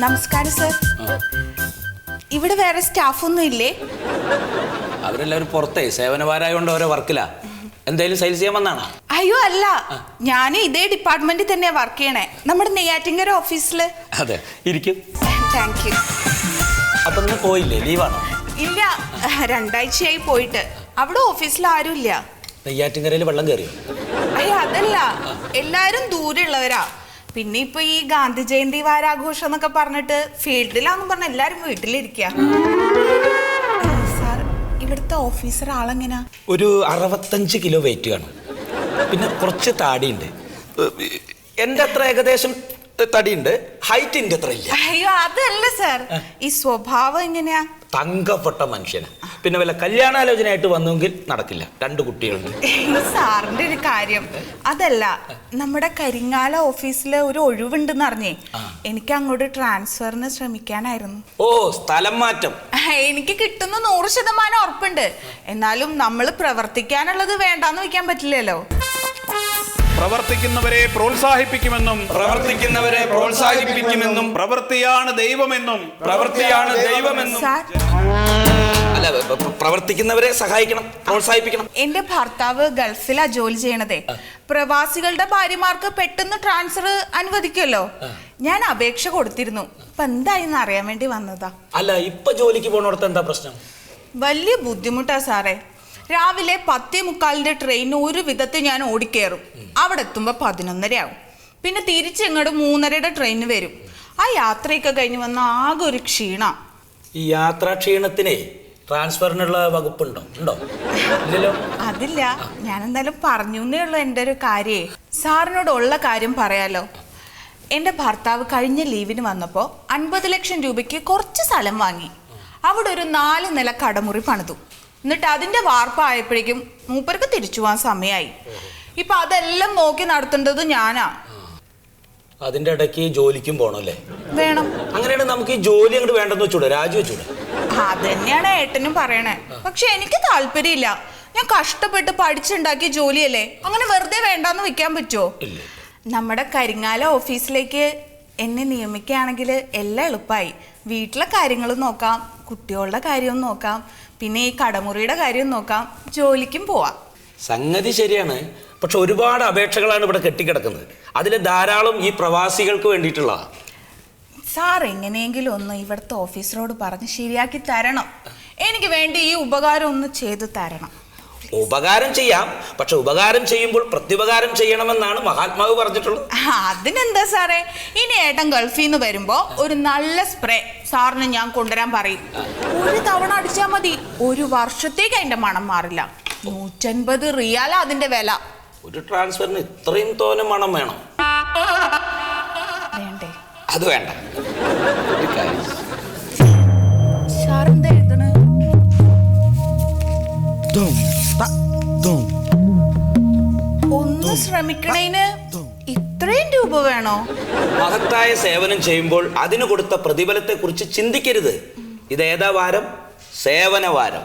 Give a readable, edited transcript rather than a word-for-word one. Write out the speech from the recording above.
നമസ്കാരം സർ. ഇവിടെ വേറെ സ്റ്റാഫൊന്നും ഇല്ലേ? അവരെല്ലാവരും പുറത്തേ സേവനവാരായോണ്ട് ഓരോ വർക്കിലാ. എന്തായാലും സെയിൽസ് ചെയ്യാൻ വന്നാണോ? അയ്യോ അല്ല, ഞാൻ ഇതേ ഡിപ്പാർട്ട്മെന്റിൽ തന്നെയാ വർക്ക് ചെയ്യണേ, നമ്മുടെ നെയ്യാറ്റിൻകര ഓഫീസില്. അതെ, ഇരിക്കും. Thank you. അപ്പൊ ഇന്ന് പോയില്ലേ? ലീവാണോ? ഇല്ല, 2 ആഴ്ചയായി പോയിട്ട്. അവിടെ ഓഫീസിൽ ആരും ഇല്ല. നെയ്യാറ്റിൻകരയിൽ വെള്ളം കയറിയോ? അയ്യോ അതല്ല, എല്ലാരും ദൂരെയുള്ളവരാ. പിന്നെ ഇപ്പൊ ഈ ഗാന്ധി ജയന്തി വാരാഘോഷം എന്നൊക്കെ പറഞ്ഞിട്ട് ഫീൽഡിലാന്നും പറഞ്ഞ എല്ലാരും വീട്ടിലിരിക്കുക. സാർ, ഇവിടുത്തെ ഓഫീസർ ആളെങ്ങനാ? ഒരു 65 കിലോ വെയിറ്റ് കാണും. പിന്നെ കുറച്ച് താടിയുണ്ട്. എന്റെ അത്ര ഏകദേശം തടിയുണ്ട്. ഹൈറ്റ് എന്റെ അത്ര ഇല്ല. അയ്യോ അതല്ല സാർ, ഈ സ്വഭാവം എങ്ങനെയാ? തങ്കപ്പെട്ട മനുഷ്യന്. പിന്നെ വല്ല കല്യാണാലോചനയായിട്ട് വന്നെങ്കിൽ നടക്കില്ല. 2 കുട്ടികളുണ്ട്. സാറിന്റെ ഒരു കാര്യം അതല്ല, നമ്മുടെ കരിങ്ങാല ഓഫീസില് ഒരു ഒഴിവുണ്ടെന്ന് അറിഞ്ഞേ. എനിക്ക് അങ്ങോട്ട് ട്രാൻസ്ഫറിന് ശ്രമിക്കാനായിരുന്നു. ഓ, സ്ഥലം മാറ്റം. എനിക്ക് കിട്ടുന്ന 100% ഉറപ്പുണ്ട്. എന്നാലും നമ്മൾ പ്രവർത്തിക്കാനുള്ളത് വേണ്ടാന്ന് വെക്കാൻ പറ്റില്ലല്ലോ. പ്രവർത്തിക്കുന്നവരെ പ്രോത്സാഹിപ്പിക്കുമെന്നും പ്രവൃത്തിയാണ് ദൈവമെന്നും അല്ല, പ്രവർത്തിക്കുന്നവരെ സഹായിക്കണം, പ്രോത്സാഹിപ്പിക്കണം. എന്റെ ഭർത്താവ് ഗൾഫിലാ ജോലി ചെയ്യണതേ. പ്രവാസികളുടെ ഭാര്യമാർക്ക് പെട്ടെന്ന് ട്രാൻസ്ഫർ അനുവദിക്കുമല്ലോ. ഞാൻ അപേക്ഷ കൊടുത്തിരുന്നു. ഇപ്പൊ എന്തായെന്ന് അറിയാൻ വേണ്ടി വന്നതാ. അല്ല, ഇപ്പൊ ജോലിക്ക് പോണോടത്ത് എന്താ പ്രശ്നം? വലിയ ബുദ്ധിമുട്ടാ സാറേ. രാവിലെ 10:45 ട്രെയിൻ ഒരു വിധത്തിൽ ഞാൻ ഓടിക്കേറും. അവിടെ എത്തുമ്പോ 11:30 ആവും. പിന്നെ തിരിച്ചിങ്ങോട്ട് 3:30 ട്രെയിന് വരും. ആ യാത്രയൊക്കെ കഴിഞ്ഞ് വന്ന ആകെ ഒരു ക്ഷീണ. ഈ യാത്രാ ക്ഷീണത്തിനെ ട്രാൻസ്ഫറിനുള്ള വകുപ്പുണ്ടോ? ഇല്ലല്ലോ. അതില്ല, ഞാൻ എന്തായാലും പറഞ്ഞേ ഉള്ളൂ. എൻ്റെ ഒരു കാര്യേ സാറിനോടുള്ള കാര്യം പറയാലോ. എൻ്റെ ഭർത്താവ് കഴിഞ്ഞ ലീവിന് വന്നപ്പോൾ 50 ലക്ഷം രൂപയ്ക്ക് കുറച്ച് സ്ഥലം വാങ്ങി. അവിടെ ഒരു 4 നില കടമുറി പണിതു. എന്നിട്ട് അതിന്റെ വാർപ്പായപ്പോഴേക്കും മൂപ്പർക്ക് തിരിച്ചു പോകാൻ സമയമായി. ഇപ്പൊ അതെല്ലാം നോക്കി നടത്തേണ്ടത് ഞാനാ. അതിന്റെ ഇടയ്ക്ക് ജോലിക്കും പോണല്ലേ? വേണം. അങ്ങനെയാണ് നമുക്ക് ഈ ജോലി അങ്ങോട്ട് വേണ്ടെന്ന് വെച്ചൂടെ? രാജിവെച്ചൂടെ? അതന്നെയാണ് ഏട്ടനും പറയണേ. പക്ഷെ എനിക്ക് താല്പര്യമില്ല. ഞാൻ കഷ്ടപ്പെട്ട് പഠിച്ചുണ്ടാക്കിയ ജോലിയല്ലേ, അങ്ങനെ വെറുതെ വേണ്ടാന്ന് വെക്കാൻ പറ്റുമോ? നമ്മുടെ കരിങ്ങാല ഓഫീസിലേക്ക് എന്നെ നിയമിക്കുകയാണെങ്കിൽ എല്ലാം എളുപ്പമായി. വീട്ടിലെ കാര്യങ്ങളും നോക്കാം, കുട്ടികളുടെ കാര്യവും നോക്കാം, പിന്നെ ഈ കടമുറിയുടെ കാര്യം നോക്കാം, ജോലിക്കും പോവാം. സംഗതി ശരിയാണ്. പക്ഷെ ഒരുപാട് അപേക്ഷകളാണ് ഇവിടെ കെട്ടിക്കിടക്കുന്നത്. അതിൽ ധാരാളം ഈ പ്രവാസികൾക്ക് വേണ്ടിയിട്ടുള്ള. സാർ എങ്ങനെയെങ്കിലും ഒന്ന് ഇവിടുത്തെ ഓഫീസറോട് പറഞ്ഞ് ശരിയാക്കി തരണം. എനിക്ക് വേണ്ടി ഈ ഉപകാരം ഒന്ന് ചെയ്തു തരണം. ഉപകാരം ചെയ്യാം, പക്ഷെ ഉപകാരം ചെയ്യുമ്പോൾ പ്രത്യുപകാരം ചെയ്യണമെന്നാണ് മഹാത്മാവ് പറഞ്ഞിട്ടുള്ളത്. അതിനെന്താ സാറേ, ഇനി ഏട്ടൻ ഗൾഫിൽ നിന്ന് വരുമ്പോ ഒരു നല്ല സ്പ്രേ സാറിന് ഞാൻ കൊണ്ടുവരാൻ പറയും. ഒരു തവണ അടിച്ചാൽ മതി, 1 വർഷത്തേക്ക് അതിന്റെ മണം മാറില്ല. 150 റിയാല അതിന്റെ വില. ഒരു ട്രാൻസ്ഫറിന് ഇത്രയും തോനെ മണം വേണം? വേണ്ടേ? അത് വേണ്ട. സാറെന്താ എഴുതണേ? ഒന്ന് ശ്രമിക്കണേന് ഇത്രയും രൂപ വേണോ? മഹത്തായ സേവനം ചെയ്യുമ്പോൾ അതിന് കൊടുത്ത പ്രതിഫലത്തെ കുറിച്ച് ചിന്തിക്കരുത്. ഇതേതാ വാരം? സേവനവാരം.